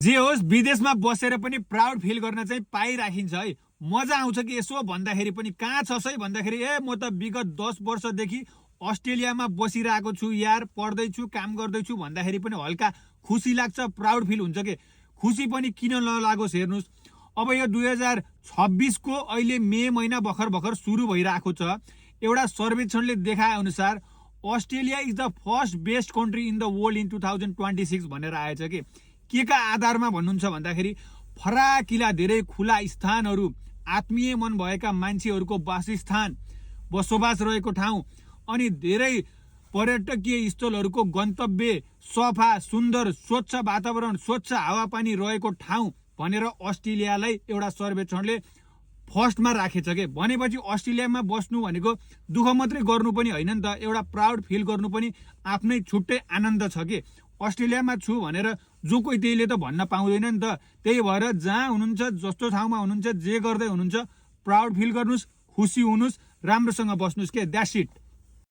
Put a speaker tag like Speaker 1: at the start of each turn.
Speaker 1: जे होस् विदेशमा बसेर पनि प्राउड फिल गर्न चाहिँ पाइराखिन्छ है। मजा आउँछ कि यसो भन्दाखेरि पनि कहाँ छस् है भन्दाखेरि म त विगत 10 वर्षदेखि अस्ट्रेलियामा बसिरहेको छु यार, पढ्दैछु, काम गर्दैछु भन्दाखेरि पनि हल्का खुसी लाग्छ, प्राउड फिल हुन्छ के। खुसी पनि किन नलागोस् हेर्नुहोस्, अब यो 2026 को अहिले मे महिना भर्खर सुरु भइरहेको छ। एउटा सर्वेक्षणले देखाए अनुसार Australia is the first best country in the world in 2026 भनेर आएछ के का आधारमा भन्नुहुन्छ भन्दाखेरि फराकिला धेरै खुला स्थानहरू, आत्मीय मन भएका मान्छेहरूको वासस्थान, बसोबास रहेको ठाउँ अनि धेरै पर्यटकीय स्थलहरूको गन्तव्य, सफा सुन्दर स्वच्छ वातावरण, स्वच्छ हावापानी रहेको ठाउँ भनेर अस्ट्रेलियालाई एउटा सर्वेक्षणले फर्स्टमा राखेछ के। भनेपछि अस्ट्रेलियामा बस्नु भनेको दुःख मात्रै गर्नु पनि होइन नि त, एउटा प्राउड फिल गर्नु पनि आफ्नै छुट्टै आनन्द छ के। अस्ट्रेलियामा छु भनेर जो कोही त्यहीले त भन्न पाउँदैन नि त। त्यही भएर जहाँ हुनुहुन्छ, जस्तो ठाउँमा हुनुहुन्छ, जे गर्दै हुनुहुन्छ, प्राउड फिल गर्नुहोस्, खुसी हुनुहोस्, राम्रोसँग बस्नुहोस् के। That's it.